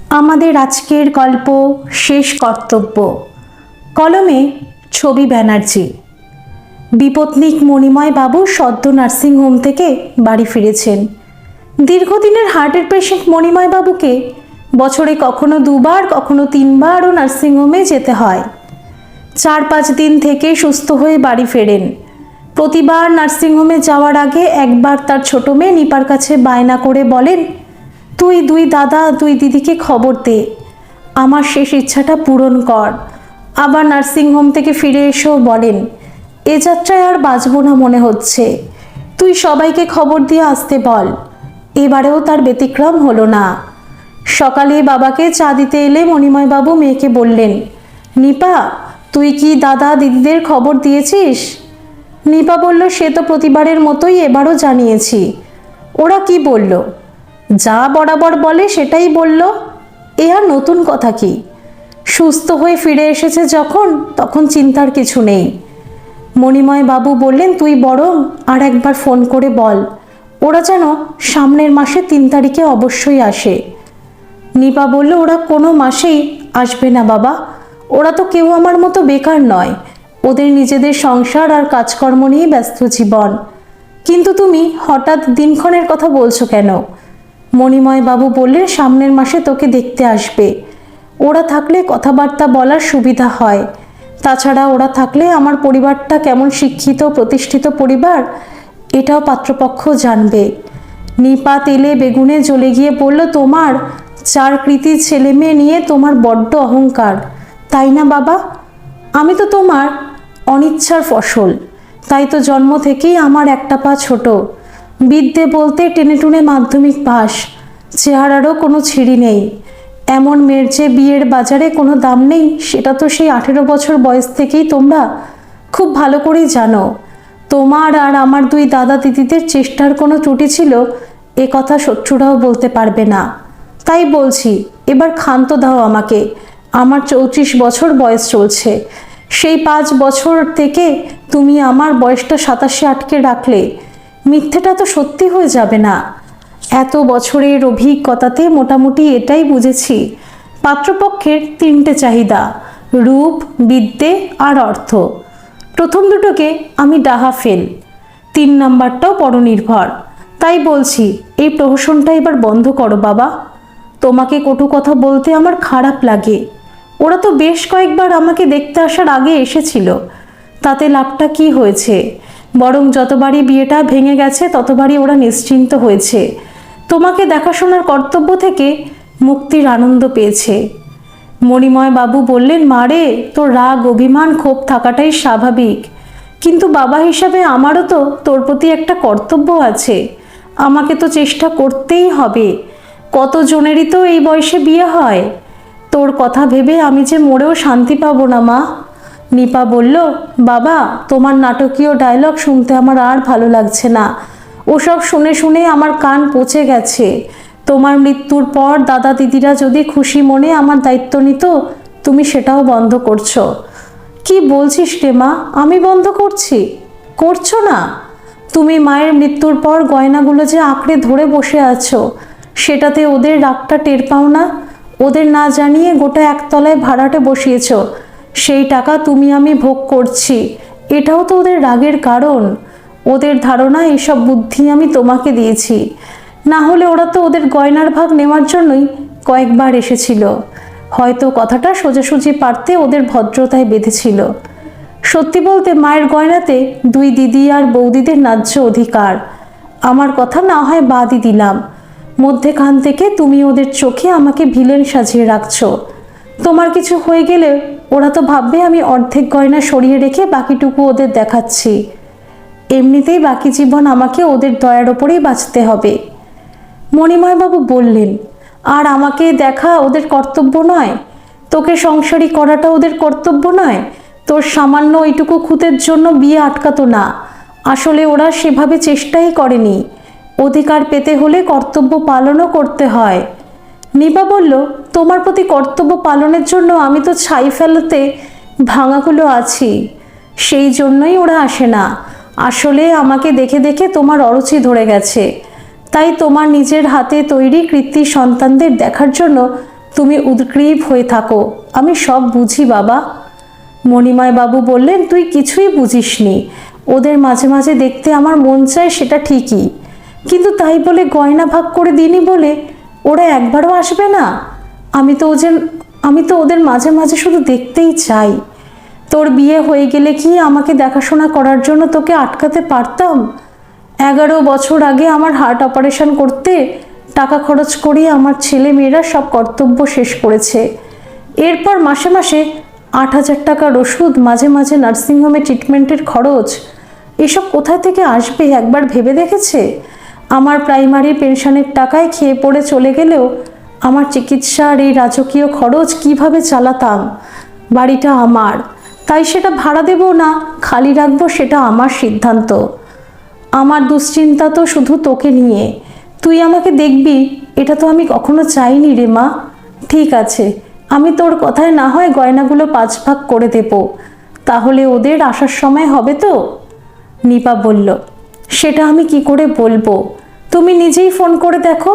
আমাদের আজকের গল্প শেষ কর্তব্য। কলমে ছবি ব্যানার্জি। বিপত্নিক মণিময় বাবু সদ্য নার্সিংহোম থেকে বাড়ি ফিরেছেন। দীর্ঘদিনের হার্টের পেশেন্ট মণিময় বাবুকে বছরে কখনো 2বার কখনো 3বারও নার্সিংহোমে যেতে হয়। 4-5 দিন থেকে সুস্থ হয়ে বাড়ি ফেরেন। প্রতিবার নার্সিংহোমে যাওয়ার আগে একবার তার ছোট মেয়ে নিপার কাছে বায়না করে বলেন, তুই 2 দাদা 2 দিদিকে খবর দে, আমার শেষ ইচ্ছাটা পূরণ কর। আবার নার্সিংহোম থেকে ফিরে এসেও বলেন, এ যাত্রায় আর বাঁচবো না মনে হচ্ছে, তুই সবাইকে খবর দিয়ে আসতে বল। এবারেও তার ব্যতিক্রম হলো না। সকালে বাবাকে চা দিতে এলে মণিময়বাবু মেয়েকে বললেন, নিপা, তুই কি দাদা দিদিদের খবর দিয়েছিস? নিপা বলল, সে তো প্রতিবারের মতোই এবারও জানিয়েছি। ওরা কি বলল? যা বরাবর বলে সেটাই বলল। এ আর নতুন কথা কি? সুস্থ হয়ে ফিরে এসেছে যখন, তখন চিন্তার কিছু নেই। মণিময় বাবু বললেন, তুই বরং আর একবার ফোন করে বল, ওরা যেন সামনের মাসে 3 তারিখে অবশ্যই আসে। নিপা বলল, ওরা কোনো মাসেই আসবে না বাবা, ওরা তো কেউ আমার মতো বেকার নয়, ওদের নিজেদের সংসার আর কাজকর্ম নিয়ে ব্যস্ত জীবন। কিন্তু তুমি হঠাৎ দিনক্ষণের কথা বলছো কেন? মণিময় বাবু বললেন, সামনের মাসে তোকে দেখতে আসবে। ওরা থাকলে কথাবার্তা বলার সুবিধা হয়। তাছাড়া ওরা থাকলে আমার পরিবারটা কেমন শিক্ষিত প্রতিষ্ঠিত পরিবার, এটাও পাত্রপক্ষ জানবে। নিপা তেলে বেগুনে জ্বলে গিয়ে বলল, তোমার 4 কৃতি ছেলে মেয়ে নিয়ে তোমার বড্ড অহংকার, তাই না বাবা? আমি তো তোমার অনিচ্ছার ফসল, তাই তো জন্ম থেকেই আমার একটা পা ছোট। বিদ্যে বলতে টেনে টুনে মাধ্যমিক পাস, চেহারারও কোনো ছিঁড়ি নেই। এমন মেয়ের যে বিয়ের বাজারে কোনো দাম নেই, সেটা তো সেই 18 বছর বয়স থেকেই তোমরা খুব ভালো করেই জানো। তোমার আর আমার 2 দাদা দিদিদের চেষ্টার কোনো ত্রুটি ছিল, এ কথা শত্রুরাও বলতে পারবে না। তাই বলছি, এবার ক্ষান্ত দাও আমাকে। আমার 34 বছর বয়স চলছে। সেই 5 বছর থেকে তুমি আমার বয়সটা 87 আটকে রাখলে, মিথ্যেটা তো সত্যি হয়ে যাবে না। এত বছরের অভিজ্ঞতাতে মোটামুটি এটাই বুঝেছি, পাত্রপক্ষের 3টে চাহিদা, রূপ, বিদ্যে আর অর্থ। প্রথম দুটোকে আমি ডাহা ফেল, 3 নাম্বারটাও পরনির্ভর। তাই বলছি, এই প্রহসনটা এবার বন্ধ করো বাবা। তোমাকে কটু কথা বলতে আমার খারাপ লাগে। ওরা তো বেশ কয়েকবার আমাকে দেখতে আসার আগে এসেছিল, তাতে লাভটা কি হয়েছে? বরং যতবারই বিয়েটা ভেঙে গেছে ততবারই ওরা নিশ্চিন্ত হয়েছে, তোমাকে দেখাশোনার কর্তব্য থেকে মুক্তির আনন্দ পেয়েছে। মণিময় বাবু বললেন, মারে, তোর রাগ অভিমান ক্ষোভ থাকাটাই স্বাভাবিক, কিন্তু বাবা হিসাবে আমারও তো তোর প্রতি একটা কর্তব্য আছে। আমাকে তো চেষ্টা করতেই হবে। কতজনেরই তো এই বয়সে বিয়ে হয়। তোর কথা ভেবে আমি যে মরেও শান্তি পাবো না মা। নিপা বলল, বাবা, তোমার নাটকীয় ডায়লগ শুনতে আমার আর ভালো লাগছে না। ওসব শুনে শুনে আমার কান পচে গেছে। তোমার মৃত্যুর পর দাদা দিদিরা যদি খুশি মনে আমার দায়িত্ব নিত, তুমি সেটাও বন্ধ করছো। কি বলছিস রে মা? আমি বন্ধ করছি? করছো না? তুমি মায়ের মৃত্যুর পর গয়নাগুলো যে আঁকড়ে ধরে বসে আছো, সেটাতে ওদের রাগটা টের পাও না? ওদের না জানিয়ে গোটা একতলায় ভাড়াটে বসিয়েছ, সেই টাকা তুমি আমি ভোগ করছি, এটাও তো ওদের রাগের কারণ। ওদের ধারণা এইসব বুদ্ধি আমি তোমাকে দিয়েছি, না হলে ওরা তো ওদের গয়নার ভাগ নেওয়ার জন্যই কয়েকবার এসেছিল। হয়তো কথাটা সোজাসুজি পারতে ওদের ভদ্রতায় বেঁধেছিল। সত্যি বলতে মায়ের গয়নাতে 2 দিদি আর বৌদিদের ন্যায্য অধিকার। আমার কথা না হয় বাদই দিলাম, মধ্যেখান থেকে তুমি ওদের চোখে আমাকে ভিলেন সাজিয়ে রাখছো। তোমার কিছু হয়ে গেলে ওরা তো ভাববে আমি অর্ধেক গয়না সরিয়ে রেখে বাকিটুকু ওদের দেখাচ্ছি। এমনিতেই বাকি জীবন আমাকে ওদের দয়ার ওপরেই বাঁচতে হবে। মণিময়বাবু বললেন, আর আমাকে দেখা ওদের কর্তব্য নয়? তোকে সংসারী করাটা ওদের কর্তব্য নয়? তোর সামান্য ওইটুকু খুঁতের জন্য বিয়ে আটকাতো না। আসলে ওরা সেভাবে চেষ্টাই করেনি। অধিকার পেতে হলে কর্তব্য পালনও করতে হয়। নিপা বলল, তোমার প্রতি কর্তব্য পালনের জন্য আমি তো ছাই ফেলতে ভাঙাগুলো আছি, সেই জন্যই ওরা আসে না। আসলে আমাকে দেখে দেখে তোমার অরুচি ধরে গেছে, তাই তোমার নিজের হাতে তৈরি কৃতি সন্তানদের দেখার জন্য তুমি উদ্গ্রীব হয়ে থাকো, আমি সব বুঝি বাবা। মণিময় বাবু বললেন, তুই কিছুই বুঝিসনি। ওদের মাঝে মাঝে দেখতে আমার মন চায়, সেটা ঠিকই, কিন্তু তাই বলে গয়না ভাগ করে দিইনি বলে ওরা একবারও আসবে না। আমি তো ওদের মাঝে মাঝে শুধু দেখতেই চাই। তোর বিয়ে হয়ে গেলে কি আমাকে দেখাশোনা করার জন্য তোকে আটকাতে পারতাম? 11 বছর আগে আমার হার্ট অপারেশন করতে টাকা খরচ করিয়ে আমার ছেলে মেয়েরা সব কর্তব্য শেষ করেছে। এরপর মাসে মাসে 8,000 টাকার ওষুধ, মাঝে মাঝে নার্সিংহোমে ট্রিটমেন্টের খরচ, এসব কোথা থেকে আসবে একবার ভেবে দেখেছে? আমার প্রাইমারি পেনশনের টাকায় খেয়ে পড়ে চলে গেলেও আমার চিকিৎসার এই রাজকীয় খরচ কিভাবে চালাতাম? বাড়িটা আমার, তাই সেটা ভাড়া দেব না খালি রাখবো সেটা আমার সিদ্ধান্ত। আমার দুশ্চিন্তা তো শুধু তোকে নিয়ে। তুই আমাকে দেখবি এটা তো আমি কখনো চাইনি রে মা। ঠিক আছে, আমি তোর কথায় না হয় গয়নাগুলো 5 ভাগ করে দেব, তাহলে ওদের আসার সময় হবে তো? নিপা বলল, সেটা আমি কি করে বলবো? তুমি নিজেই ফোন করে দেখো।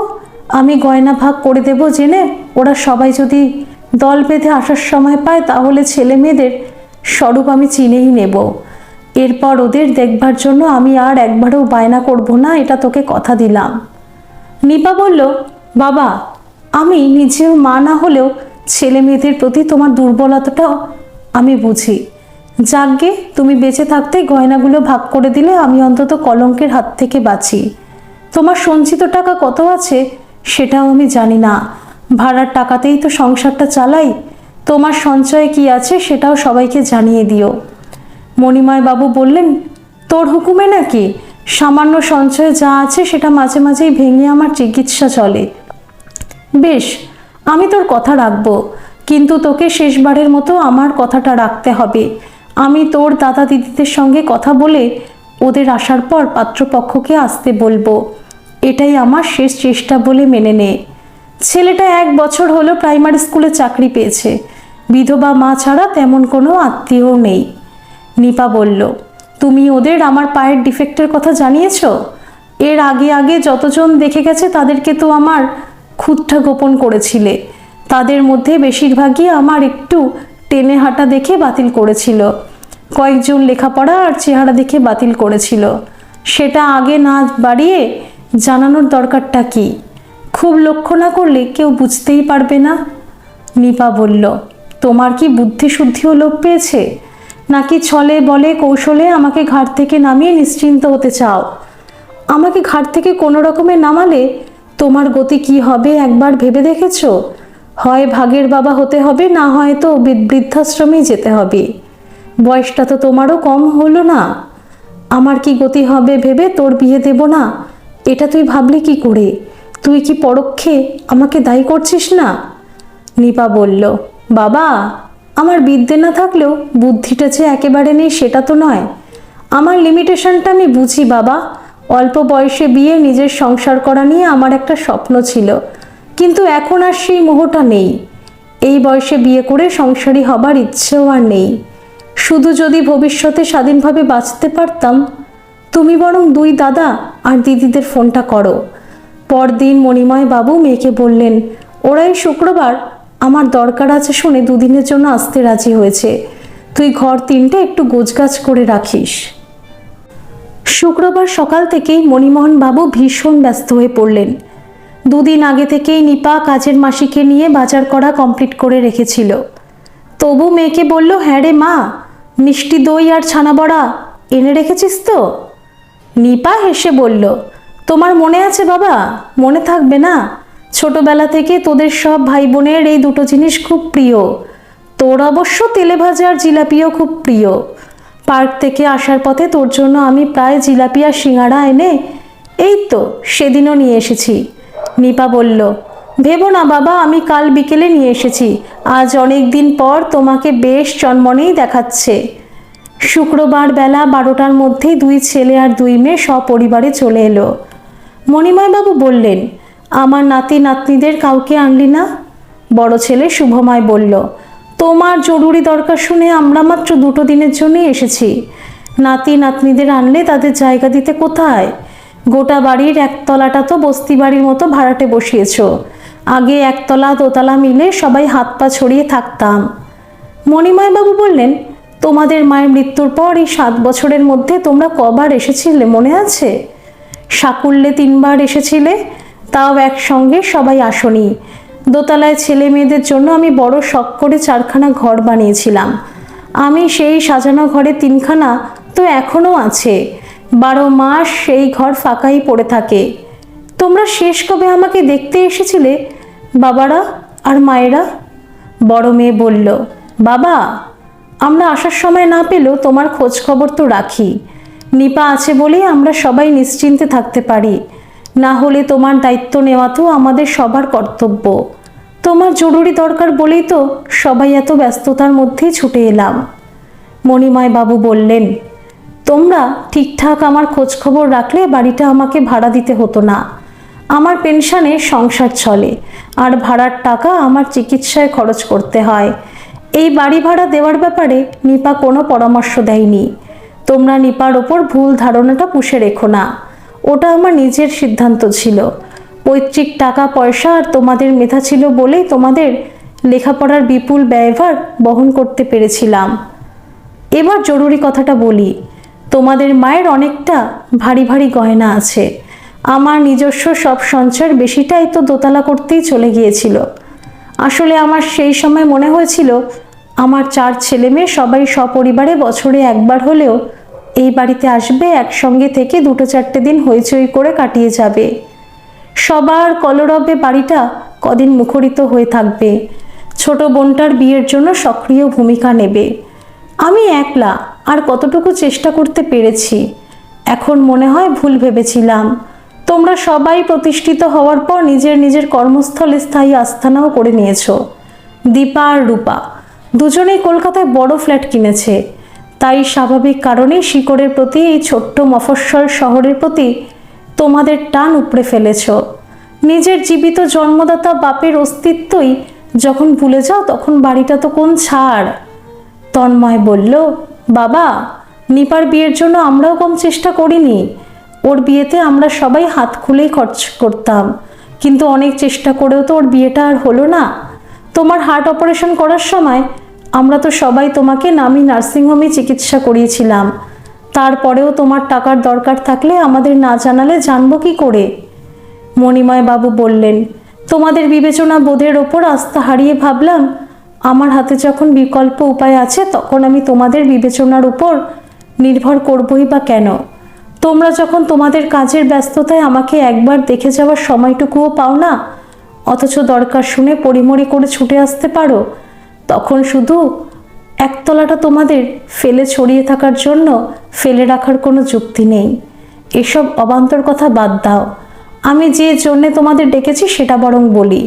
আমি গয়না ভাগ করে দেব জেনে ওরা সবাই যদি দল বেঁধে আসার সময় পায়, তাহলে ছেলে মেয়েদের স্বরূপ আমি চিনেই নেব। এরপর ওদের দেখবার জন্য আমি আর একবারও বায়না করব না, এটা তোকে কথা দিলাম। নিপা বলল, বাবা, আমি নিজেও মা না হলেও ছেলে মেয়েদের প্রতি তোমার দুর্বলতাটাও আমি বুঝি। যাকগে, তুমি বেঁচে থাকতে গয়নাগুলো ভাগ করে দিলে আমি অন্তত কলঙ্কের হাত থেকে বাঁচি। তোমার সঞ্চিত টাকা কত আছে সেটাও আমি জানি না, ভাড়ার টাকাতেই তো সংসারটা চালাই। তোমার সঞ্চয়ে কি আছে সেটাও সবাইকে জানিয়ে দিও। মণিময় বাবু বললেন, তোর হুকুমে নাকি? সামান্য সঞ্চয়ে যা আছে সেটা মাঝে মাঝেই ভেঙে আমার চিকিৎসা চলে। বেশ, আমি তোর কথা রাখবো, কিন্তু তোকে শেষবারের মতো আমার কথাটা রাখতে হবে। আমি তোর দাদা দিদিদের সঙ্গে কথা বলে ওদের আসার পর পাত্রপক্ষকে আসতে বলবো। এটাই আমার শেষ চেষ্টা বলে মেনে নে। ছেলেটা 1 বছর হলো প্রাইমারি স্কুলে চাকরি পেয়েছে, বিধবা মা ছাড়া তেমন কোনো আত্মীয় নেই। নিপা বলল, তুমি ওদের আমার পায়ের ডিফেক্টের কথা জানিয়েছ? এর আগে আগে যতজন দেখে গেছে তাদেরকে তো আমার খুঁতটা গোপন করেছিলে। তাদের মধ্যে বেশিরভাগই আমার একটু টেনে হাঁটা দেখে বাতিল করেছিল, কয়েকজন লেখাপড়া আর চেহারা দেখে বাতিল করেছিল। সেটা আগে না বাড়িয়ে জানানোর দরকারটা কি? খুব লক্ষ্য না করলে কেউ বুঝতেই পারবে না। নিপা বলল, তোমার কি বুদ্ধি শুদ্ধিও লোপ পেয়েছে, নাকি ছলে বলে কৌশলে আমাকে ঘাট থেকে নামিয়ে নিশ্চিন্ত হতে চাও? আমাকে ঘাট থেকে কোনো রকমে নামালে তোমার গতি কি হবে একবার ভেবে দেখেছো? হয় ভাগের বাবা হতে হবে, না হয় তো বৃদ্ধাশ্রমেই যেতে হবে। বয়সটা তো তোমারও কম হলো না। আমার কি গতি হবে ভেবে তোর বিয়ে দেব না, এটা তুই ভাবলি কি করে? তুই কি পরোক্ষে আমাকে দায়ী করছিস না? নিপা বলল, বাবা, আমার বিদ্যে না থাকলেও বুদ্ধিটা যে একেবারে নেই সেটা তো নয়। আমার লিমিটেশনটা আমি বুঝি বাবা। অল্প বয়সে বিয়ে, নিজের সংসার করা নিয়ে আমার একটা স্বপ্ন ছিল, কিন্তু এখন আর সেই মোহটা নেই। এই বয়সে বিয়ে করে সংসারী হবার ইচ্ছেও আর নেই। শুধু যদি ভবিষ্যতে স্বাধীনভাবে বাঁচতে পারতাম। তুমি বরং 2 দাদা আর দিদিদের ফোনটা করো। পরদিন মণিময় বাবু মেয়েকে বললেন, ওরাই শুক্রবার আমার দরকার আছে শুনে 2 দিনের জন্য আসতে রাজি হয়েছে। তুই ঘর 3টে একটু গোছগাছ করে রাখিস। শুক্রবার সকাল থেকেই মণিমোহন বাবু ভীষণ ব্যস্ত হয়ে পড়লেন। 2 দিন আগে থেকেই নিপা কাজের মাসিকে নিয়ে বাজার করা কমপ্লিট করে রেখেছিল। তবু মেয়েকে বলল, হ্যাঁ রে মা, মিষ্টি দই আর ছানা বড়া এনে রেখেছিস তো? নিপা হেসে বলল, তোমার মনে আছে বাবা? মনে থাকবে না? ছোটবেলা থেকে তোদের সব ভাই বোনের এই 2টো জিনিস খুব প্রিয়। তোর অবশ্য তেলে ভাজা আর জিলাপিও খুব প্রিয়। পার্ক থেকে আসার পথে তোর জন্য আমি প্রায় জিলাপি আর সিঙ্গাড়া এনে এই তো সেদিনও নিয়ে এসেছি। নিপা বলল, ভেবো না বাবা, আমি কাল বিকেলে নিয়ে এসেছি। আজ অনেক দিন পর তোমাকে বেশ চনমনেই দেখাচ্ছে। শুক্রবার বেলা 12টার মধ্যেই 2 ছেলে আর 2 মেয়ে সপরিবারে চলে এলো। মণিময়বাবু বললেন, আমার নাতি নাতনিদের কাউকে আনলি না? বড় ছেলে শুভময় বলল, তোমার জরুরি দরকার শুনে আমরা মাত্র 2টো দিনের জন্যই এসেছি। নাতি নাতনিদের আনলে তাদের জায়গা দিতে কোথায়? গোটা বাড়ির 1 তলাটা তো বস্তি বাড়ির মতো ভাড়াটে বসিয়েছ, আগে একতলা দোতলা মিলে সবাই হাত পা ছড়িয়ে থাকতাম। মণিময়বাবু বললেন, তোমাদের মায়ের মৃত্যুর পর এই 7 বছরের মধ্যে তোমরা কবার এসেছিলে মনে আছে? সাকুল্যে 3 বার এসেছিলে, তাও একসঙ্গে সবাই আসনি। দোতলায় ছেলে মেয়েদের জন্য আমি বড় শখ করে 4খানা ঘর বানিয়েছিলাম। আমি সেই সাজানো ঘরে 3খানা তো এখনও আছে। 12 মাস সেই ঘর ফাঁকাই পড়ে থাকে। তোমরা শেষ কবে আমাকে দেখতে এসেছিলে বাবারা আর মায়েরা? বড় মেয়ে বলল, বাবা, আমরা আসার সময় না পেলেও তোমার খোঁজ খবর তো রাখি। নিপা আছে বলেই আমরা সবাই নিশ্চিন্তে থাকতে পারি, না হলে তোমার দায়িত্ব নেওয়া তো আমাদের সবার কর্তব্য। তোমার জরুরি দরকার বলেই তো সবাই এত ব্যস্ততার মধ্যেই ছুটে এলাম। মণিময়বাবু বললেন, তোমরা ঠিকঠাক আমার খোঁজ খবর রাখলে বাড়িটা আমাকে ভাড়া দিতে হতো না। আমার পেনশনে সংসার চলে, আর ভাড়ার টাকা আমার চিকিৎসায় খরচ করতে হয়। এই বাড়ি ভাড়া দেওয়ার ব্যাপারে নিপা কোনো পরামর্শ দেয়নি। তোমরা নিপার ওপর ভুল ধারণাটা পুষে রেখো না। ওটা আমার নিজের সিদ্ধান্ত ছিল। পৈতৃক টাকা পয়সা আর তোমাদের মেধা ছিল বলেই তোমাদের লেখাপড়ার বিপুল ব্যয়ভার বহন করতে পেরেছিলাম। এবার জরুরি কথাটা বলি, তোমাদের মায়ের অনেকটা ভারী ভারী গয়না আছে। আমার নিজস্ব সব সঞ্চয়ের বেশিটাই তো দোতলা করতেই চলে গিয়েছিল। আসলে আমার সেই সময় মনে হয়েছিল আমার 4 ছেলে মেয়ে সবাই সপরিবারে বছরে একবার হলেও এই বাড়িতে আসবে, একসঙ্গে থেকে 2-4 দিন হইচই করে কাটিয়ে যাবে। সবার কলরবে বাড়িটা কদিন মুখরিত হয়ে থাকবে। ছোট বোনটার বিয়ের জন্য সক্রিয় ভূমিকা নেবে। আমি একলা আর কতটুকু চেষ্টা করতে পেরেছি। এখন মনে হয় ভুল ভেবেছিলাম। তোমরা সবাই প্রতিষ্ঠিত হওয়ার পর নিজের নিজের কর্মস্থলে স্থায়ী আস্থানাও করে নিয়েছো। দীপা আর রূপা দুজনেই কলকাতায় বড় ফ্ল্যাট কিনেছে। তাই স্বাভাবিক কারণেই শিকড়ের প্রতি এই ছোট্ট মফস্বল শহরের প্রতি তোমাদের টান উপড়ে ফেলেছ। নিজের জীবিত জন্মদাতা বাপের অস্তিত্বই যখন ভুলে যাও তখন বাড়িটা তো কোন ছাড়। তন্ময় বলল, বাবা, নিপার বিয়ের জন্য আমরাও কম চেষ্টা করিনি। ওর বিয়েতে আমরা সবাই হাত খুলেই খরচ করতাম, কিন্তু অনেক চেষ্টা করেও তো ওর বিয়েটা আর হলো না। তোমার হার্ট অপারেশন করার সময় আমরা তো সবাই তোমাকে নামি নার্সিংহোমে চিকিৎসা করিয়েছিলাম। তারপরেও তোমার টাকার দরকার থাকলে আমাদের না জানালে জানবো কি করে? মণিময়বাবু বললেন, তোমাদের বিবেচনা বোধের ওপর আস্থা হারিয়ে ভাবলাম আমার হাতে যখন বিকল্প উপায় আছে তখন আমি তোমাদের বিবেচনার উপর নির্ভর করবই বা কেন? তোমরা যখন তোমাদের কাজের ব্যস্ততায় আমাকে একবার দেখে যাওয়ার সময়টুকুও পাও না, অথচ দরকার শুনে পরিমরি করে ছুটে আসতে পারো, তখন শুধু একতলাটা তোমাদের ফেলে ছড়িয়ে থাকার জন্য ফেলে রাখার কোনো যুক্তি নেই। এসব অবান্তর কথা বাদ দাও। আমি যে জন্যে তোমাদের ডেকেছি সেটা বরং বলি।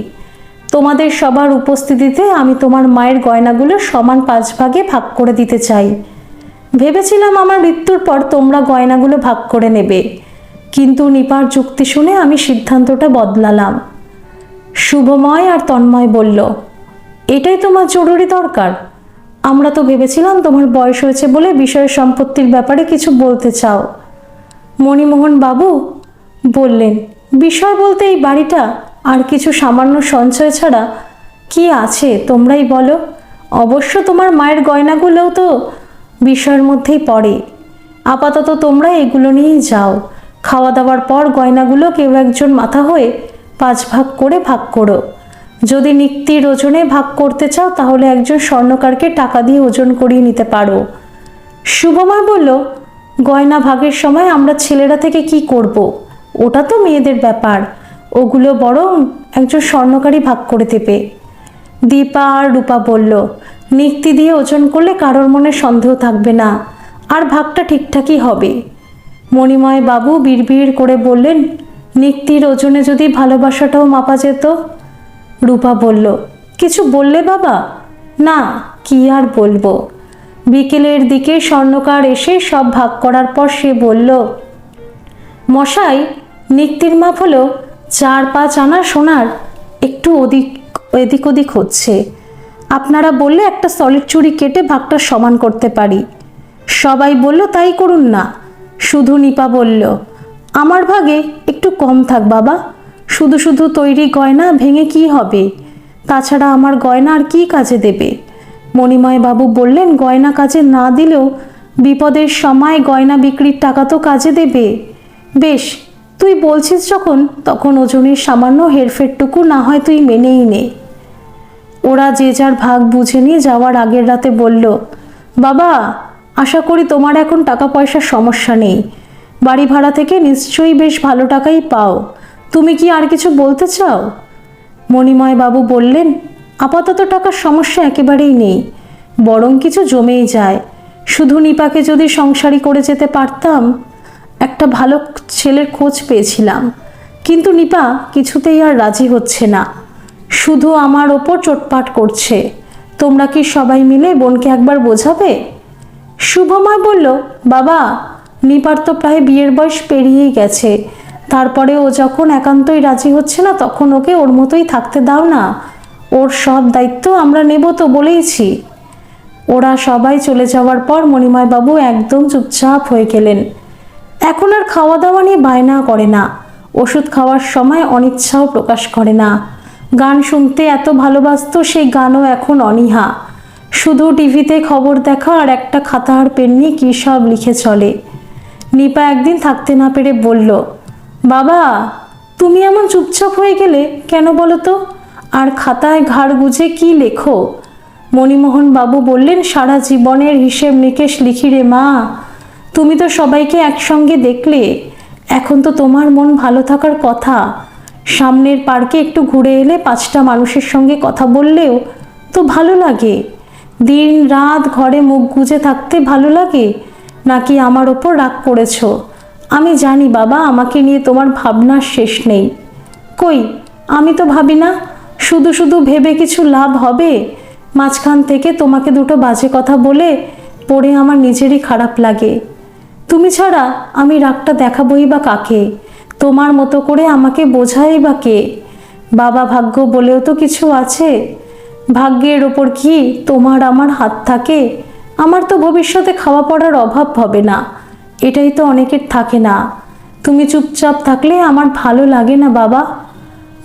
তোমাদের সবার উপস্থিতিতে আমি তোমার মায়ের গয়নাগুলো সমান 5 ভাগে ভাগ করে দিতে চাই। ভেবেছিলাম আমার মৃত্যুর পর তোমরা গয়নাগুলো ভাগ করে নেবে, কিন্তু নিপার যুক্তি শুনে আমি সিদ্ধান্তটা বদলালাম। শুভময় আর তন্ময় বলল, এটাই তোমার জরুরি দরকার? আমরা তো ভেবেছিলাম তোমার বয়স হয়েছে বলে বিষয় সম্পত্তির ব্যাপারে কিছু বলতে চাও। মণিমোহন বাবু বললেন, বিষয় বলতে এই বাড়িটা আর কিছু সামান্য সঞ্চয় ছাড়া কি আছে তোমরাই বলো। অবশ্য তোমার মায়ের গয়নাগুলোও তো বিষয়ের মধ্যেই পড়ে। আপাতত তোমরা এগুলো নিয়েই যাও। খাওয়া দাওয়ার পর গয়নাগুলো কেউ একজন মাথা হয়ে 5 ভাগ করে ভাগ করো। যদি নিক্তির ওজনে ভাগ করতে চাও তাহলে একজন স্বর্ণকারকে টাকা দিয়ে ওজন করিয়ে নিতে পারো। শুভময় বলল, গয়না ভাগের সময় আমরা ছেলেরা থেকে কি করব? ওটা তো মেয়েদের ব্যাপার। ওগুলো বরং একজন স্বর্ণকারী ভাগ করে দেবে। দীপা আর রূপা বলল, নিক্তি দিয়ে ওজন করলে কারোর মনে সন্দেহ থাকবে না, আর ভাগটা ঠিকঠাকই হবে। মণিময় বাবু বিড়বিড় করে বললেন, নিক্তির ওজনে যদি ভালোবাসাটাও মাপা যেত। রূপা বলল, কিছু বললে বাবা? না, কি আর বলবো। বিকেলের দিকে স্বর্ণকার এসে সব ভাগ করার পর সে বলল, মশাই, নিক্তির মাপ হলো 4-5 আনা সোনার, একটু এদিক ওদিক হচ্ছে। আপনারা বললে একটা সলিড চুড়ি কেটে ভাগটা সমান করতে পারি। সবাই বলল, তাই করুন না। শুধু নিপা বলল, আমার ভাগে একটু কম থাক বাবা, শুধু শুধু তৈরি গয়না ভেঙে কি হবে? তাছাড়া আমার গয়না আর কি কাজে দেবে? মণিময় বাবু বললেন, গয়না কাজে না দিলেও বিপদের সময় গয়না বিক্রির টাকা তো কাজে দেবে। বেশ, তুই বলছিস যখন, তখন ওজনের সামান্য হেরফেরটুকু না হয় তুই মেনেই নে। ওরা যে যার ভাগ বুঝে নিয়ে যাওয়ার আগের রাতে বলল, বাবা, আশা করি তোমার এখন টাকা পয়সার সমস্যা নেই। বাড়ি ভাড়া থেকে নিশ্চয়ই বেশ ভালো টাকাই পাও। তুমি কি আর কিছু বলতে চাও? মণিময় বাবু বললেন, আপাতত টাকার সমস্যা একেবারেই নেই, বরং কিছু জমেই যায়। শুধু নিপাকে যদি সংসারী করে যেতে পারতাম। একটা ভালো ছেলের খোঁজ পেয়েছিলাম, কিন্তু নিপা কিছুতেই আর রাজি হচ্ছে না, শুধু আমার ওপর চোটপাট করছে। তোমরা কি সবাই মিলে বোনকে একবার বোঝাবে? শুভময় বলল, বাবা, নিপার তো প্রায় বিয়ের বয়স পেরিয়েই গেছে। তারপরে ও যখন একান্তই রাজি হচ্ছে না, তখন ওকে ওর মতোই থাকতে দাও না। ওর সব দায়িত্ব আমরা নেব তো বলেইছি। ওরা সবাই চলে যাওয়ার পর মণিময় বাবু একদম চুপচাপ হয়ে গেলেন। এখন আর খাওয়া দাওয়া নিয়ে বায়না করে না, ওষুধ খাওয়ার সময় অনিচ্ছাও প্রকাশ করে না। গান শুনতে এত ভালোবাসতো, সেই গানও এখন অনীহা। শুধু টিভিতে খবর দেখা আর একটা খাতা আর পেন নিয়ে কী সব লিখে চলে। নিপা একদিন থাকতে না পেরে বলল, বাবা, তুমি এমন চুপচাপ হয়ে গেলে কেন বলো তো? আর খাতায় ঘাড় গুজে কি লেখো? মণিমোহন বাবু বললেন, সারা জীবনের হিসেব নিকেশ লিখি রে মা। তুমি তো সবাইকে একসঙ্গে দেখলে, এখন তো তোমার মন ভালো থাকার কথা। সামনের পার্কে একটু ঘুরে এলে 5টা মানুষের সঙ্গে কথা বললেও তো ভালো লাগে। দিন রাত ঘরে মুখ গুজে থাকতে ভালো লাগে, নাকি আমার ওপর রাগ করেছ? আমি জানি বাবা, আমাকে নিয়ে তোমার ভাবনার শেষ নেই। কই, আমি তো ভাবি না। শুধু শুধু ভেবে কিছু লাভ হবে? মাঝখান থেকে তোমাকে দুটো বাজে কথা বলে পড়ে আমার নিজেরই খারাপ লাগে। তুমি ছাড়া আমি রাগটা দেখাবই বা কাকে? তোমার মতো করে আমাকে বোঝাই বা কে? বাবা, ভাগ্য বলেও তো কিছু আছে। ভাগ্যের ওপর কি তোমার আমার হাত থাকে? আমার তো ভবিষ্যতে খাওয়া পড়ার অভাব হবে না, এটাই তো অনেকের থাকে না। তুমি চুপচাপ থাকলে আমার ভালো লাগে না বাবা।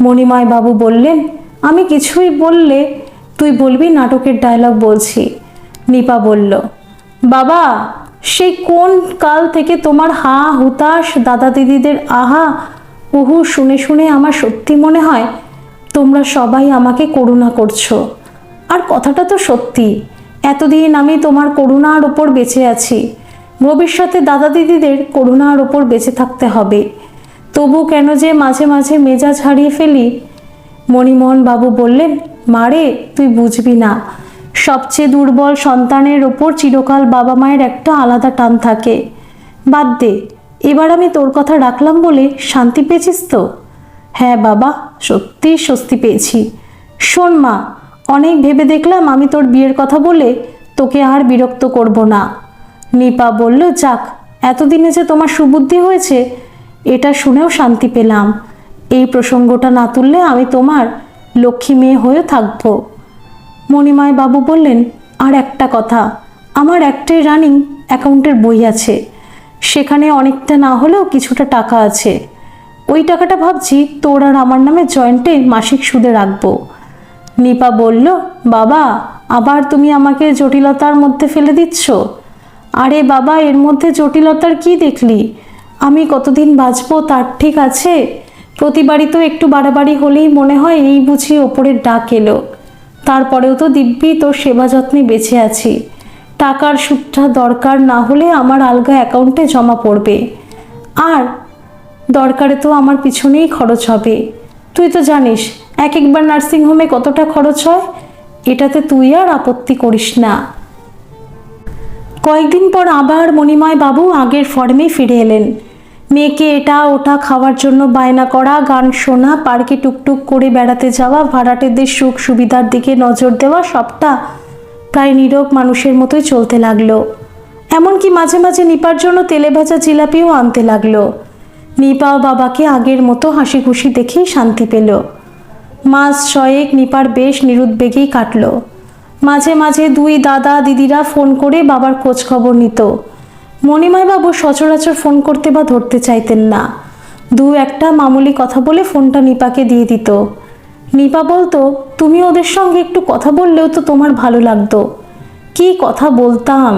মণিময় বাবু বললেন, আমি কিছুই বললে তুই বলবি নাটকের ডায়লগ বলছি। নিপা বলল, বাবা, সেই কোন কাল থেকে তোমার হা হুতাশ, দাদা দিদিদের আহা উহু শুনে শুনে আমার সত্যি মনে হয় তোমরা সবাই আমাকে করুণা করছো। আর কথাটা তো সত্যি। এতদিন আমি তোমার করুণার ওপর বেঁচে আছি, ভবিষ্যতে দাদা দিদিদের করুণার ওপর বেঁচে থাকতে হবে। তবু কেন যে মাঝে মাঝে মেজাজ হারিয়ে ফেলি। মণিমোহন বাবু বললেন, মারে, তুই বুঝবি না। সবচেয়ে দুর্বল সন্তানের ওপর চিরকাল বাবা মায়ের একটা আলাদা টান থাকে। বাদ দে, এবার আমি তোর কথা রাখলাম বলে শান্তি পেয়েছিস তো? হ্যাঁ বাবা, সত্যিই স্বস্তি পেয়েছি। শোন মা, অনেক ভেবে দেখলাম আমি তোর বিয়ের কথা বলে তোকে আর বিরক্ত করব না। নিপা বলল, যাক, এতদিনে যে তোমার সুবুদ্ধি হয়েছে এটা শুনেও শান্তি পেলাম। এই প্রসঙ্গটা না তুললে আমি তোমার লক্ষ্মী মেয়ে হয়ে থাকবো। মণিময় বাবু বললেন, আর একটা কথা, আমার একটাই রানিং অ্যাকাউন্টের বই আছে, সেখানে অনেকটা না হলেও কিছুটা টাকা আছে। ওই টাকাটা ভাবছি তোর আর আমার নামে জয়েন্টে মাসিক সুদে রাখবো। নিপা বলল, বাবা, আবার তুমি আমাকে জটিলতার মধ্যে ফেলে দিচ্ছ। আরে বাবা, এর মধ্যে জটিলতার কি দেখলি? আমি কতদিন বাঁচবো তার ঠিক আছে? প্রতিবারই তো একটু বাড়াবাড়ি হলেই মনে হয় এই বুঝি ওপরের ডাক এলো। তারপরেও তো দিব্যি তোর সেবা যত্নে বেঁচে আছি। টাকার সুদটা দরকার না হলে আমার আলগা অ্যাকাউন্টে জমা পড়বে, আর দরকারে তো আমার পিছনেই খরচ হবে। তুই তো জানিস একবার নার্সিংহোমে কতটা খরচ হয়। এটাতে তুই আর আপত্তি করিস না। কয়েকদিন পর আবার মণিময় বাবু আগের ফর্মে ফিরে এলেন। মেয়েকে এটা ওটা খাওয়ার জন্য বায়না করা, গান শোনা, পার্কে টুকটুক করে বেড়াতে যাওয়া, ভাড়াটেদের সুখ সুবিধার দিকে নজর দেওয়া, সবটা প্রায় নীরব মানুষের মতোই চলতে লাগলো। এমনকি মাঝে মাঝে নিপার জন্য তেলে ভাজা জিলাপিও আনতে লাগলো। নিপাও বাবাকে আগের মতো হাসি খুশি দেখেই শান্তি পেল। মাস 6 নিপার বেশ নিরুদ্বেগেই কাটল। মাঝে মাঝে 2 দাদা দিদিরা ফোন করে বাবার খোঁজ খবর নিত। মণিময় বাবু সচরাচর ফোন করতে বা ধরতে চাইতেন না। দু একটা মামুলি কথা বলে ফোনটা নিপাকে দিয়ে দিত। নিপা বলতো, তুমি ওদের সঙ্গে একটু কথা বললেও তো তোমার ভালো লাগতো। কি কথা বলতাম,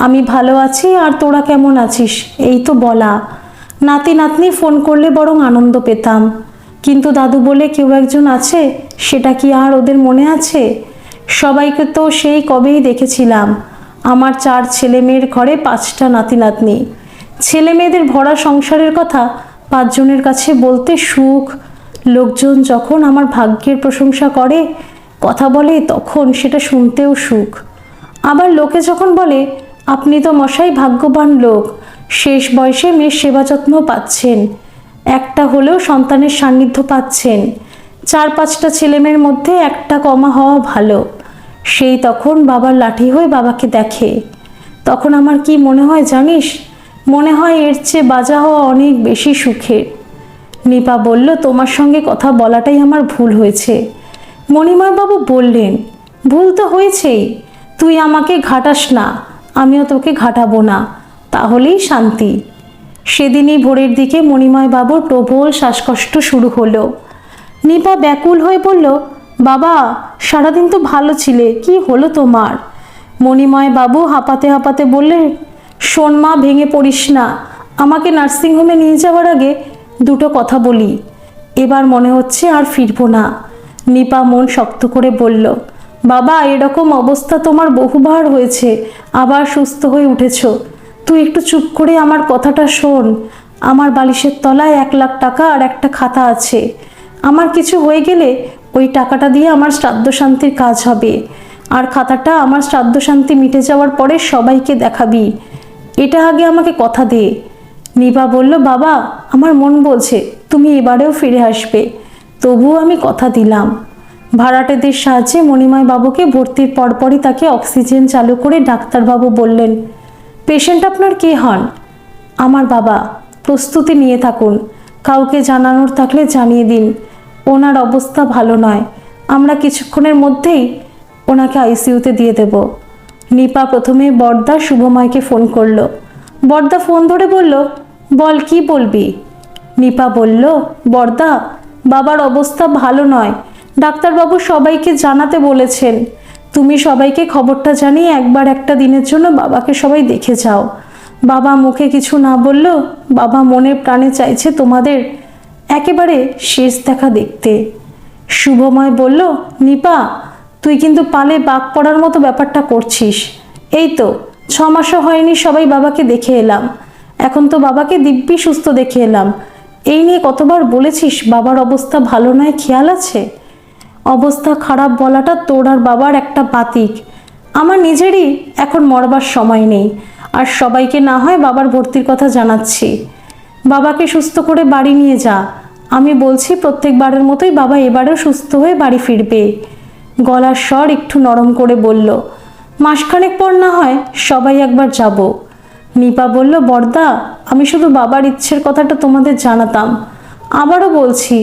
আমি ভালো আছি আর তোরা কেমন আছিস এই তো বলা। নাতি নাতনি ফোন করলে বরং আনন্দ পেতাম, কিন্তু দাদু বলে কেউ একজন আছে সেটা কি আর ওদের মনে আছে? সবাইকে তো সেই কবেই দেখেছিলাম। আমার 4 ছেলে মেয়ের ঘরে 5টা নাতি নাতনি। ছেলে মেয়েদের ভরা সংসারের কথা 5 জনের কাছে বলতে সুখ। লোকজন যখন আমার ভাগ্যের প্রশংসা করে, কথা বলে, তখন সেটা শুনতেও সুখ। আবার লোকে যখন বলে, আপনি তো মশাই ভাগ্যবান লোক, শেষ বয়সে মেয়ের সেবা যত্ন পাচ্ছেন, একটা হলেও সন্তানের সান্নিধ্য পাচ্ছেন, 4-5টা ছেলেমেয়ের মধ্যে একটা কমা হওয়া ভালো, সেই তখন বাবার লাঠি হয়ে বাবাকে দেখে। তখন আমার কি মনে হয় জানিস? মনে হয় এর চেয়ে বাজা হওয়া অনেক বেশি সুখের। নিপা বলল, তোমার সঙ্গে কথা বলাটাই আমার ভুল হয়েছে। মণিময়বাবু বললেন, ভুল তো হয়েছেই, তুই আমাকে ঘাটাস না, আমিও তোকে ঘাটাবো না, তাহলেই শান্তি। সেদিনই ভোরের দিকে মণিময়বাবুর প্রবল শ্বাসকষ্ট শুরু হলো। নিপা ব্যাকুল হয়ে বলল, বাবা সারাদিন তো ভালো ছিলে, কি হলো তোমার? মণিময়বাবু হাঁপাতে হাঁপাতে বললেন, শোন মা, ভেঙে পড়িস না, আমাকে নার্সিংহোমে নিয়ে যাওয়ার আগে দুটো কথা বলি, এবার মনে হচ্ছে আর ফিরবো না। নিপা মন শক্ত করে বলল, বাবা এরকম অবস্থা তোমার বহুবার হয়েছে, আবার সুস্থ হয়ে উঠেছ, তুই একটু চুপ করে আমার কথাটা শোন। আমার বালিশের তলায় 1 লাখ টাকা আর একটা খাতা আছে। আমার কিছু হয়ে গেলে ওই টাকাটা দিয়ে আমার শ্রাদ্ধ শান্তির কাজ হবে, আর খাতাটা আমার শ্রাদ্ধ শান্তি মিটে যাওয়ার পরে সবাইকে দেখাবি, এটা আগে আমাকে কথা দে। নিপা বলল, বাবা আমার মন বলছে তুমি এবারেও ফিরে আসবে, তবুও আমি কথা দিলাম। ভাড়াটেদের সাহায্যে মণিময় বাবুকে ভর্তির পরপরই তাকে অক্সিজেন চালু করে ডাক্তারবাবু বললেন, পেশেন্ট আপনার কে হন? আমার বাবা। প্রস্তুতি নিয়ে থাকুন, কাউকে জানানোর থাকলে জানিয়ে দিন, ওনার অবস্থা ভালো নয়, আমরা কিছুক্ষণের মধ্যেই ওনাকে আইসিইউতে দিয়ে দেব। নিপা প্রথমে বড়দা শুভময়কে ফোন করলো। বড়দা ফোন ধরে বলল, বল কি বলবি? নিপা বলল, বড়দা বাবার অবস্থা ভালো নয়, ডাক্তারবাবু সবাইকে জানাতে বলেছেন, তুমি সবাইকে খবরটা জানিয়ে একবার একটা দিনের জন্য বাবাকে সবাই দেখে যাও। বাবা মুখে কিছু না বললেও বাবা মনে প্রাণে চাইছে তোমাদের একেবারে শেষ দেখা দেখতে। শুভময় বলল, নিপা তুই কিন্তু পালে বাঘ পড়ার মতো ব্যাপারটা করছিস। এই তো 6 মাসও হয়নি সবাই বাবাকে দেখে এলাম, এখন তো বাবাকে দিব্যি সুস্থ দেখে এলাম, এই নিয়ে কতবার বলেছিস বাবার অবস্থা ভালো নয়, খেয়াল আছে? অবস্থা খারাপ বলাটা তোর আর বাবার একটা বাতিক, আমার নিজেরই এখন মরবার সময় নেই, আর সবাইকে না হয় বাবার ভর্তির কথা জানাচ্ছি। বাবাকে সুস্থ করে বাড়ি নিয়ে যা, আমি বলছি প্রত্যেকবারের মতোই বাবা এবারেও সুস্থ হয়ে বাড়ি ফিরবে। গলার স্বর একটু নরম করে বলল, মাসখানেক পর না হয় সবাই একবার যাব। নিপা বলল, বড়দা আমি শুধু বাবার ইচ্ছের কথাটা তোমাদের জানাতাম, আবারও বলছি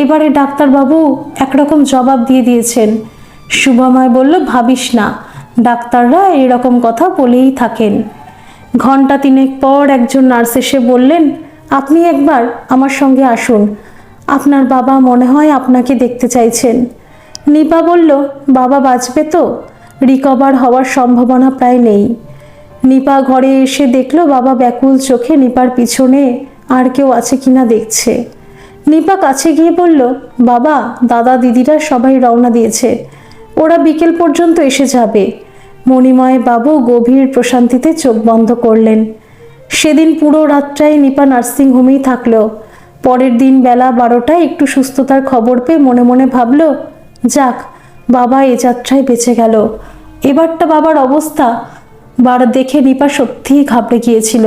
এবারে ডাক্তারবাবু একরকম জবাব দিয়ে দিয়েছেন। শুভময় বলল, ভাবিস না, ডাক্তাররা এরকম কথা বলেই থাকেন। ঘন্টা 3 পর একজন নার্স এসে বললেন, আপনি একবার আমার সঙ্গে আসুন, আপনার বাবা মনে হয় আপনাকে দেখতে চাইছেন। নিপা বলল, বাবা বাঁচবে তো? রিকভার হওয়ার সম্ভাবনা প্রায় নেই। নিপা ঘরে এসে দেখলো বাবা ব্যাকুল চোখে নিপার পিছনে আর কেউ আছে কিনা দেখছে। নিপা কাছে গিয়ে বলল, বাবা দাদা দিদিরা সবাই রওনা দিয়েছে, ওরা বিকেল পর্যন্ত এসে যাবে। মণিময় বাবু গভীর প্রশান্তিতে চোখ বন্ধ করলেন। সেদিন পুরো রাতটাই নিপা নার্সিংহোমেই থাকলো। পরের দিন বেলা 12টায় একটু সুস্থতার খবর পেয়ে মনে মনে ভাবল, যাক বাবা এ যাত্রায় বেঁচে গেল। এবারটা বাবার অবস্থা দেখে নিপা সত্যিই ঘাবড়ে গিয়েছিল।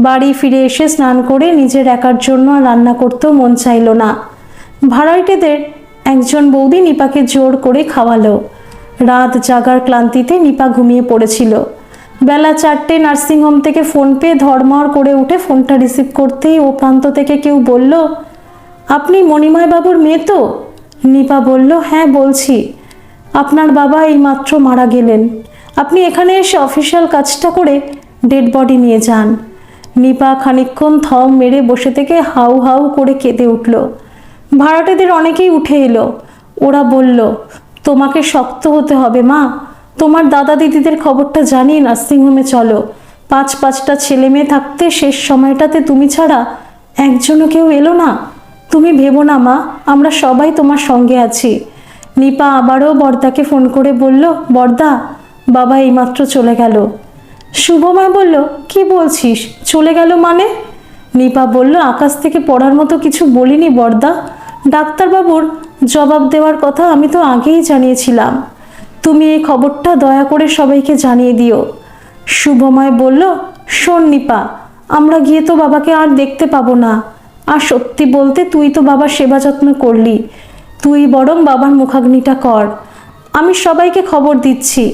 বাড়ি ফিরে এসে স্নান করে নিজের একার জন্য আর রান্না করতেও মন চাইল না। ভাড়াটেদের একজন বৌদি নিপাকে জোর করে খাওয়ালো। রাত জাগার ক্লান্তিতে নিপা ঘুমিয়ে পড়েছিল। বেলা 4টে নার্সিংহোম থেকে ফোন পেয়ে ধড়মড় করে উঠে ফোনটা রিসিভ করতেই ও প্রান্ত থেকে কেউ বলল, আপনি মণিময় বাবুর মেয়ে তো? নিপা বলল, হ্যাঁ বলছি। আপনার বাবা এইমাত্র মারা গেলেন, আপনি এখানে এসে অফিসিয়াল কাজটা করে ডেড বডি নিয়ে যান। নিপা খানিকক্ষণ থম মেরে বসে থেকে হাউ হাউ করে কেঁদে উঠল। ভাড়াটেদের অনেকেই উঠে এলো। ওরা বলল, তোমাকে শক্ত হতে হবে মা, তোমার দাদা দিদিদের খবরটা জানিয়ে নার্সিংহোমে চলো। পাঁচটা ছেলে মেয়ে থাকতে শেষ সময়টাতে তুমি ছাড়া একজনও কেউ এলো না। তুমি ভেবো না মা, আমরা সবাই তোমার সঙ্গে আছি। নিপা আবারও বর্দাকে ফোন করে বলল, বর্দা, বাবা এইমাত্র চলে গেল। শুভময় বলল, কি বলছিস, চলে গেল মানে? নিপা বলল, আকাশ থেকে পড়ার মতো কিছু বলিনি বর্দা, ডাক্তারবাবুর জবাব দেওয়ার কথা আমি তো আগেই জানিয়েছিলাম। তুমি এই খবরটা দয়া করে সবাইকে জানিয়ে দিও। শুভময় বলল, শোন নিপা, আমরা গিয়ে তো বাবাকে আর দেখতে পাবো না। আর সত্যি বলতে তুই তো বাবার সেবা যত্ন করলি, তুই বরং বাবার মুখাগ্নিটা কর। আমি সবাইকে খবর দিচ্ছি,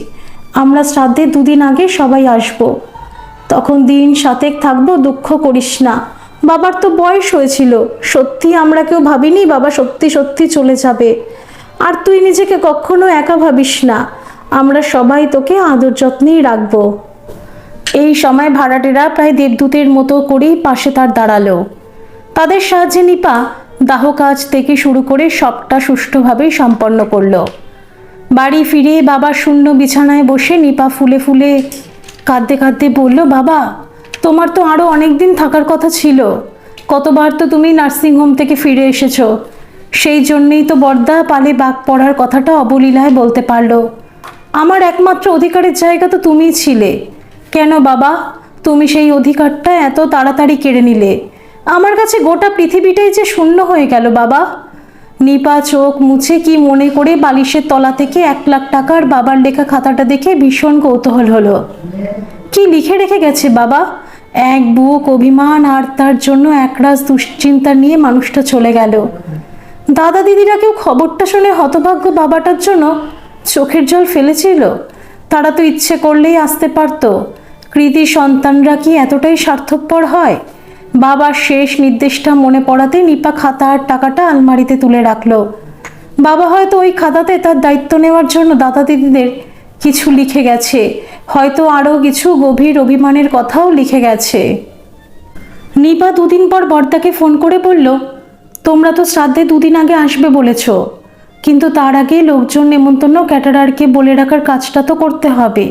আমরা শ্রাদ্ধের 2 দিন আগে সবাই আসব। তখন দিন 7 থাকবো, দুঃখ করিস না। বাবার তো বয়স হয়েছিল, সত্যি আমরা কেউ ভাবিনি বাবা সত্যি সত্যি চলে যাবে। আর তুই নিজেকে কখনো একা ভাবিস না, আমরা সবাই তোকে আদর যত্নেই রাখবো। এই সময় ভাড়াটেরা প্রায় দেবদূতের মতো করেই পাশে তার দাঁড়ালো। তাদের সাহায্যে নিপা দাহ কাজ থেকে শুরু করে সবটা সুষ্ঠুভাবেই সম্পন্ন করলো। বাড়ি ফিরে বাবার শূন্য বিছানায় বসে নিপা ফুলে ফুলে কাঁদতে কাঁদতে বলল, বাবা, তোমার তো আরও অনেক দিন থাকার কথা ছিল। কতবার তো তুমি নার্সিংহোম থেকে ফিরে এসেছো, সেই জন্যেই তো বর্দা পালে বাঘ পড়ার কথাটা অবলীলায় বলতে পারলো। আমার একমাত্র অধিকারের জায়গা তো তুমিই ছিলে। কেন বাবা, তুমি সেই অধিকারটা এত তাড়াতাড়ি কেড়ে নিলে? আমার কাছে গোটা পৃথিবীটাই যে শূন্য হয়ে গেল বাবা। নিপা চোখ মুছে কি মনে করে বালিশের তলা থেকে 1 লাখ টাকার বাবার লেখা খাতাটা দেখে ভীষণ কৌতূহল হলো। কি লিখে রেখে গেছে বাবা? এক বুক অভিমান, আর তার জন্য একরাশ দুশ্চিন্তা নিয়ে মানুষটা চলে গেল। দাদা দিদিরা কেউ খবরটা শুনে হতভাগ্য বাবাটার জন্য চোখের জল ফেলেছিল? তারা তো ইচ্ছে করলেই আসতে পারত। কৃতি সন্তানরা কি এতটাই স্বার্থপর হয়? বাবার শেষ নির্দেশটা মনে পড়াতে নিপা খাতা আর টাকাটা আলমারিতে তুলে রাখলো। বাবা হয়তো ওই খাতাতে তার দায়িত্ব নেওয়ার জন্য দাদা দিদিদের কিছু লিখে গেছে, হয়তো আরও কিছু গভীর অভিমানের কথাও লিখে গেছে। নিপা 2 দিন পর বর্দাকে ফোন করে বলল, তোমরা তো শ্রাদ্ধে 2 দিন আগে আসবে বলেছ, কিন্তু তার আগে লোকজন নেমন্তন্ন ক্যাটারারকে বলে রাখার কাজটা তো করতে হবে।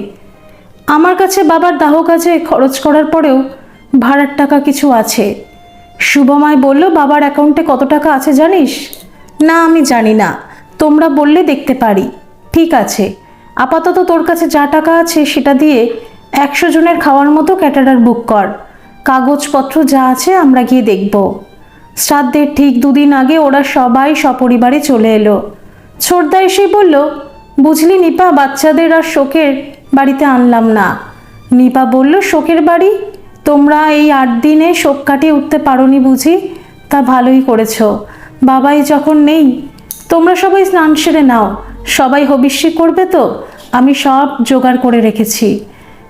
আমার কাছে বাবার দাহ কাজে খরচ করার পরেও ভাড়ার টাকা কিছু আছে। শুভময় বলল, বাবার অ্যাকাউন্টে কত টাকা আছে জানিস? না, আমি জানি না, তোমরা বললে দেখতে পারি। ঠিক আছে, আপাতত তোর কাছে যা টাকা আছে সেটা দিয়ে 100 জনের খাওয়ার মতো ক্যাটারার বুক কর। কাগজপত্র যা আছে আমরা গিয়ে দেখব। শ্রাদ্ধের ঠিক 2 দিন আগে ওরা সবাই সপরিবারে চলে এলো। ছোটদা এসে বলল, বুঝলি নিপা, বাচ্চাদের আর শোকের বাড়িতে আনলাম না। নিপা বলল, শোকের বাড়ি? তোমরা এই 8 দিনে শোক কাটিয়ে উঠতে পারোনি বুঝি? তা ভালোই করেছো। বাবাই যখন নেই, তোমরা সবাই স্নান সেরে নাও। সবাই হবিষ্যি করবে তো, আমি সব জোগাড় করে রেখেছি।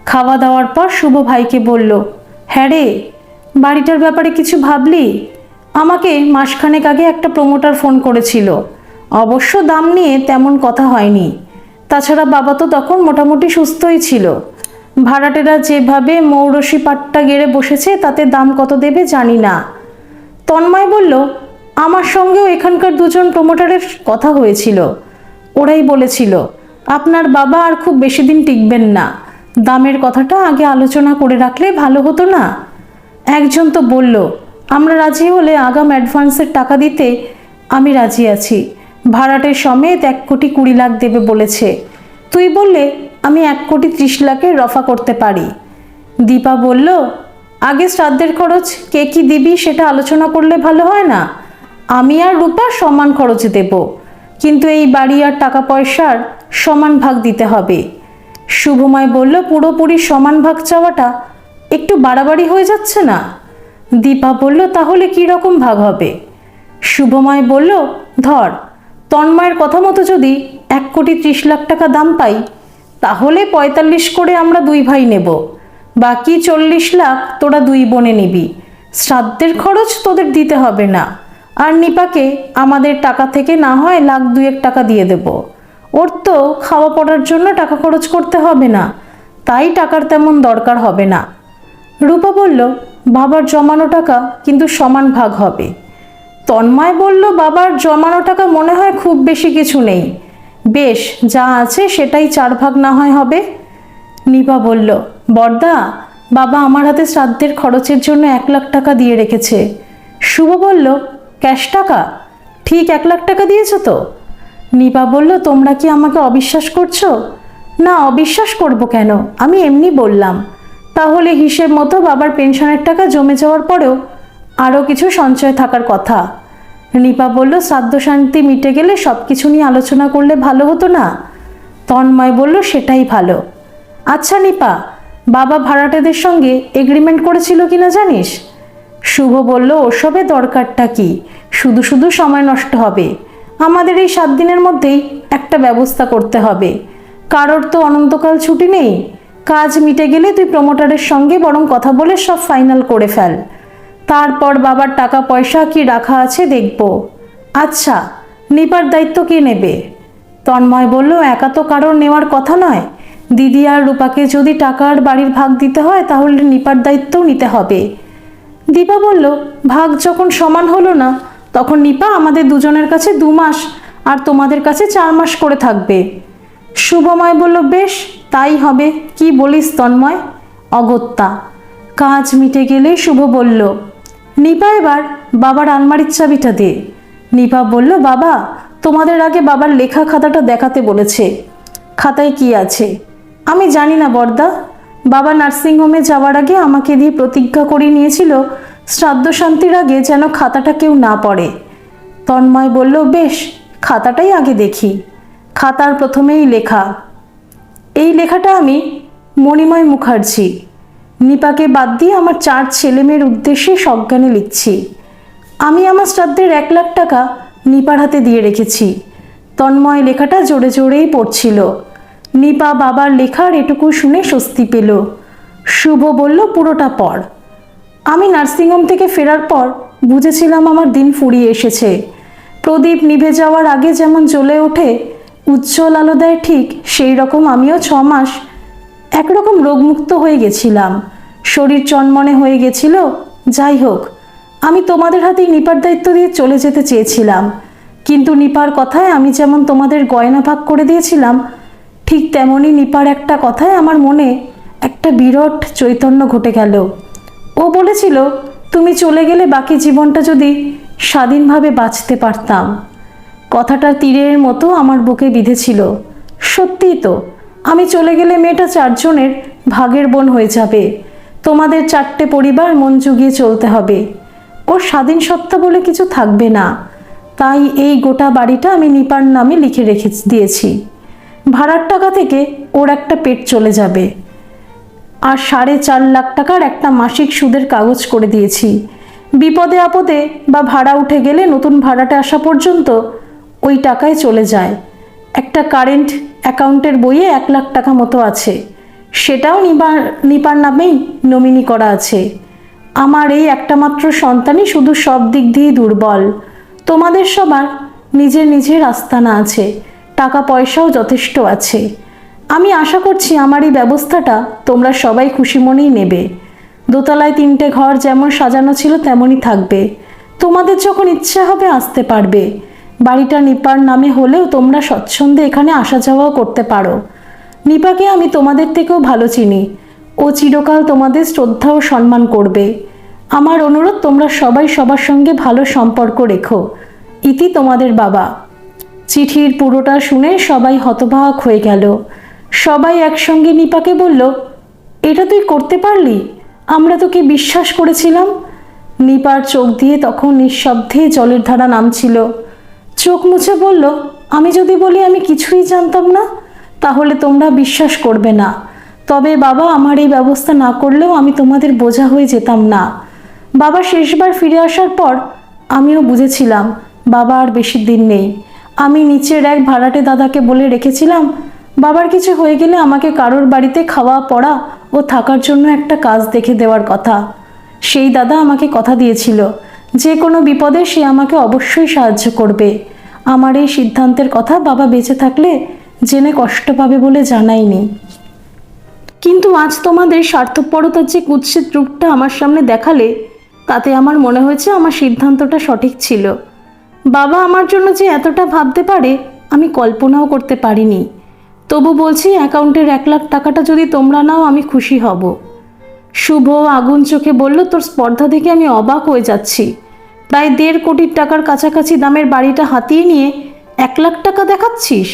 খাওয়া দাওয়ার পর শুভ ভাইকে বলল, হ্যাঁ রে, বাড়িটার ব্যাপারে কিছু ভাবলি? আমাকে মাসখানেক আগে একটা প্রমোটার ফোন করেছিল, অবশ্য দাম নিয়ে তেমন কথা হয়নি। তাছাড়া বাবা তো তখন মোটামুটি সুস্থই ছিল। ভাড়াটেরা যেভাবে মৌরসি পাট্টা গেড়ে বসেছে তাতে দাম কত দেবে জানি না। তন্ময় বলল, আমার সঙ্গেও এখানকার 2 জন প্রমোটারের কথা হয়েছিল। ওরাই বলেছিল আপনার বাবা আর খুব বেশি দিন টিকবেন না। দামের কথাটা আগে আলোচনা করে রাখলে ভালো হতো না? একজন তো বলল, আমরা রাজি হলে আগাম অ্যাডভান্সের টাকা দিতে আমি রাজি আছি। ভাড়াটের সমেত 1,20,00,000 দেবে বলেছে। তুই বললে আমি 1,30,00,000 রফা করতে পারি। দীপা বলল, আগে শ্রাদ্ধের খরচ কে কি দিবি সেটা আলোচনা করলে ভালো হয় না? আমি আর রূপা সমান খরচ দেব, কিন্তু এই বাড়ি আর টাকা পয়সার সমান ভাগ দিতে হবে। শুভময় বলল, পুরোপুরি সমান ভাগ চাওয়াটা একটু বাড়াবাড়ি হয়ে যাচ্ছে না? দীপা বলল, তাহলে কি রকম ভাগ হবে? শুভময় বলল, ধর, তন্ময়ের কথা মতো যদি 1,30,00,000 টাকা দাম পাই, তাহলে 45 করে আমরা 2 ভাই নেব, বাকি 40 লাখ তোরা 2 বোনে নিবি। শ্রাদ্ধের খরচ তোদের দিতে হবে না, আর নিপাকে আমাদের টাকা থেকে না হয় 1,02,000 টাকা দিয়ে দেব। ওর তো খাওয়া পড়ার জন্য টাকা খরচ করতে হবে না, তাই টাকার তেমন দরকার হবে না। রূপা বলল, বাবার জমানো টাকা কিন্তু সমান ভাগ হবে। তন্ময় বলল, বাবার জমানো টাকা মনে হয় খুব বেশি কিছু নেই, বেশ যা আছে সেটাই 4 ভাগ না হয় হবে। নিপা বলল, বড়দা, বাবা আমার হাতে শ্রাদ্ধের খরচের জন্য 1 লাখ টাকা দিয়ে রেখেছে। শুভ বলল, ক্যাশ টাকা? ঠিক 1 লাখ টাকা দিয়েছো তো? নিপা বলল, তোমরা কি আমাকে অবিশ্বাস করছো? না, অবিশ্বাস করব কেন, আমি এমনি বললাম। তাহলে হিসেব মতো বাবার পেনশনের টাকা জমে যাওয়ার পরেও আরও কিছু সঞ্চয় থাকার কথা। নিপা বলল, শ্রাদ্ধ শান্তি মিটে গেলে সব কিছু নিয়ে আলোচনা করলে ভালো হতো না? তন্ময় বলল, সেটাই ভালো। আচ্ছা নিপা, বাবা ভাড়াটেদের সঙ্গে এগ্রিমেন্ট করেছিল কিনা জানিস? শুভ বলল, ওসবে দরকারটা কি, শুধু শুধু সময় নষ্ট হবে। আমাদের এই 7 দিনের মধ্যেই একটা ব্যবস্থা করতে হবে। কারোর তো অনন্তকাল ছুটি নেই। কাজ মিটে গেলে তুই প্রমোটারের সঙ্গে বরং কথা বলে সব ফাইনাল করে ফেল। তারপর বাবার টাকা পয়সা কি রাখা আছে দেখব। আচ্ছা, নিপার দায়িত্ব কে নেবে? তন্ময় বলল, একা তো কারোর নেওয়ার কথা নয়। দিদি আর রূপাকে যদি টাকা আর বাড়ির ভাগ দিতে হয় তাহলে নিপার দায়িত্বও নিতে হবে। দীপা বলল, ভাগ যখন সমান হলো না তখন নিপা আমাদের দুজনের কাছে 2 মাস আর তোমাদের কাছে 4 মাস করে থাকবে। শুভময় বলল, বেশ তাই হবে। কি বলিস তন্ময়? অগত্যা। কাজ মিটে গেলে শুভ বলল, নিপা এবার বাবার আলমারির চাবিটা দে। নিপা বলল, বাবা তোমাদের আগে বাবার লেখা খাতাটা দেখাতে বলেছে। খাতায় কি আছে? আমি জানি না বড়দা। বাবা নার্সিংহোমে যাওয়ার আগে আমাকে দিয়ে প্রতিজ্ঞা করিয়ে নিয়েছিল শ্রাদ্ধ শান্তির আগে যেন খাতাটা কেউ না পড়ে। তন্ময় বলল, বেশ খাতাটাই আগে দেখি। খাতার প্রথমেই লেখা, এই লেখাটা আমি মণিময় মুখার্জি নিপাকে বাদ দিয়ে আমার 4 ছেলেমেয়ের উদ্দেশ্যে সজ্ঞানে লিখছি। আমি আমার শ্রাদ্ধের 1 লাখ টাকা নিপার হাতে দিয়ে রেখেছি। তন্ময় লেখাটা জোরে জোরেই পড়ছিল। নিপা বাবার লেখার এটুকু শুনে স্বস্তি পেল। শুভ বলল, পুরোটা পড়। আমি নার্সিংহোম থেকে ফেরার পর বুঝেছিলাম আমার দিন ফুরিয়ে এসেছে। প্রদীপ নিভে যাওয়ার আগে যেমন জ্বলে ওঠে উজ্জ্বল আলো দেয়, ঠিক সেই রকম আমিও 6 মাস একরকম রোগমুক্ত হয়ে গেছিলাম। শরীর চনমনে হয়ে গেছিল। যাই হোক, আমি তোমাদের হাতেই নিপার দায়িত্ব দিয়ে চলে যেতে চেয়েছিলাম, কিন্তু নিপার কথায় আমি যেমন তোমাদের গয়না ভাগ করে দিয়েছিলাম ঠিক তেমনই নিপার একটা কথায় আমার মনে একটা বিরাট চৈতন্য ঘটে গেল। ও বলেছিল, তুমি চলে গেলে বাকি জীবনটা যদি স্বাধীনভাবে বাঁচতে পারতাম। কথাটা তীরের মতো আমার বুকে বিঁধেছিল। সত্যিই তো, আমি চলে গেলে মেয়েটা 4 জনের ভাগের বোন হয়ে যাবে। তোমাদের 4টে পরিবার মন জুগিয়ে চলতে হবে। ওর স্বাধীন সত্তা বলে কিছু থাকবে না। তাই এই গোটা বাড়িটা আমি নিপার নামে লিখে রেখে দিয়েছি। ভাড়ার টাকা থেকে ওর একটা পেট চলে যাবে, আর 4.5 লাখ টাকার একটা মাসিক সুদের কাগজ করে দিয়েছি। বিপদে আপদে বা ভাড়া উঠে গেলে নতুন ভাড়াটে আসা পর্যন্ত ওই টাকায় চলে যায়। একটা কারেন্ট অ্যাকাউন্টের বইয়ে 1 লাখ টাকা মতো আছে, সেটাও নিপার নামেই নমিনি করা আছে। আমার এই একটা মাত্র সন্তানই শুধু সব দিক দিয়েই দুর্বল। তোমাদের সবার নিজের নিজের আস্তানা আছে, টাকা পয়সাও যথেষ্ট আছে। আমি আশা করছি আমার এই ব্যবস্থাটা তোমরা সবাই খুশি মনেই নেবে। দোতলায় 3টে ঘর যেমন সাজানো ছিল তেমনই থাকবে। তোমাদের যখন ইচ্ছা হবে আসতে পারবে। বাড়িটা নিপার নামে হলেও তোমরা স্বচ্ছন্দে এখানে আসা যাওয়াও করতে পারো। নিপাকে আমি তোমাদের থেকেও ভালো চিনি। ও চিরকাল তোমাদের শ্রদ্ধা ও সম্মান করবে। আমার অনুরোধ, তোমরা সবাই সবার সঙ্গে ভালো সম্পর্ক রেখো। ইতি তোমাদের বাবা। চিঠির পুরোটা শুনে সবাই হতবাক হয়ে গেল। সবাই একসঙ্গে নিপাকে বলল, এটা তুই করতে পারলি? আমরা তোকে বিশ্বাস করেছিলাম। নিপার চোখ দিয়ে তখন নিঃশব্দে জলের ধারা নামছিল। চোখ মুছে বলল, আমি যদি বলি আমি কিছুই জানতাম না তাহলে তোমরা বিশ্বাস করবে না। তবে বাবা, আমার এই ব্যবস্থা না করলেও আমি তোমাদের বোঝা হয়ে যেতাম না। বাবা শেষবার ফিরে আসার পর আমিও বুঝেছিলাম বাবা আর বেশি দিন নেই। আমি নিচের এক ভাড়াটে দাদাকে বলে রেখেছিলাম বাবার কিছু হয়ে গেলে আমাকে কারোর বাড়িতে খাওয়া পড়া ও থাকার জন্য একটা কাজ দেখে দেওয়ার কথা। সেই দাদা আমাকে কথা দিয়েছিল যে কোনো বিপদে সে আমাকে অবশ্যই সাহায্য করবে। আমার এই সিদ্ধান্তের কথা বাবা বেঁচে থাকলে জেনে কষ্ট পাবে বলে জানাইনি। কিন্তু আজ তোমাদের স্বার্থপরতার যে কুৎসিত রূপটা আমার সামনে দেখালে, তাতে আমার মনে হয়েছে আমার সিদ্ধান্তটা সঠিক ছিল। বাবা আমার জন্য যে এতটা ভাবতে পারে আমি কল্পনাও করতে পারিনি। তবু বলছি, অ্যাকাউন্টের 1,00,000 টাকাটা যদি তোমরা নাও আমি খুশি হব। শুভ আগুন চোখে বলল, তোর স্পর্ধা দেখে আমি অবাক হয়ে যাচ্ছি। প্রায় 1.5 কোটি টাকার কাছাকাছি দামের বাড়িটা হাতিয়ে নিয়ে 1,00,000 টাকা দেখাচ্ছিস?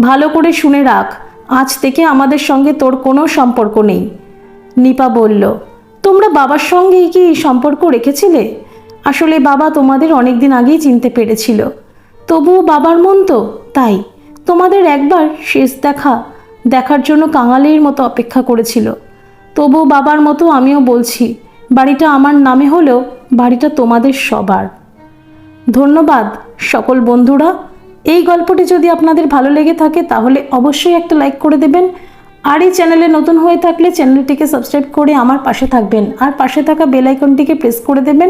ভালো করে শুনে রাখ, আজ থেকে আমাদের সঙ্গে তোর কোনো সম্পর্ক নেই। নিপা বলল, তোমরা বাবার সঙ্গেই কি সম্পর্ক রেখেছিলে? আসলে বাবা তোমাদের অনেক দিন আগেই চিনতে পেরেছিল। তবুও বাবার মন তো তাই, তোমাদের একবার শেষ দেখার জন্য কাঙালির মতো অপেক্ষা করেছিল। তবু বাবার মতো আমিও বলছি, বাড়িটা আমার নামে হলেও বাড়িটা তোমাদের সবার। ধন্যবাদ সকল বন্ধুরা। এই গল্পটি যদি আপনাদের ভালো লেগে থাকে তাহলে অবশ্যই একটা লাইক করে দেবেন। আর এই চ্যানেলে নতুন হয়ে থাকলে চ্যানেলটিকে সাবস্ক্রাইব করে আমার পাশে থাকবেন, আর পাশে থাকা বেল আইকনটিকে প্রেস করে দেবেন,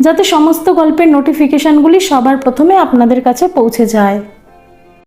যাতে সমস্ত গল্পের নোটিফিকেশানগুলি সবার প্রথমে আপনাদের কাছে পৌঁছে যায়।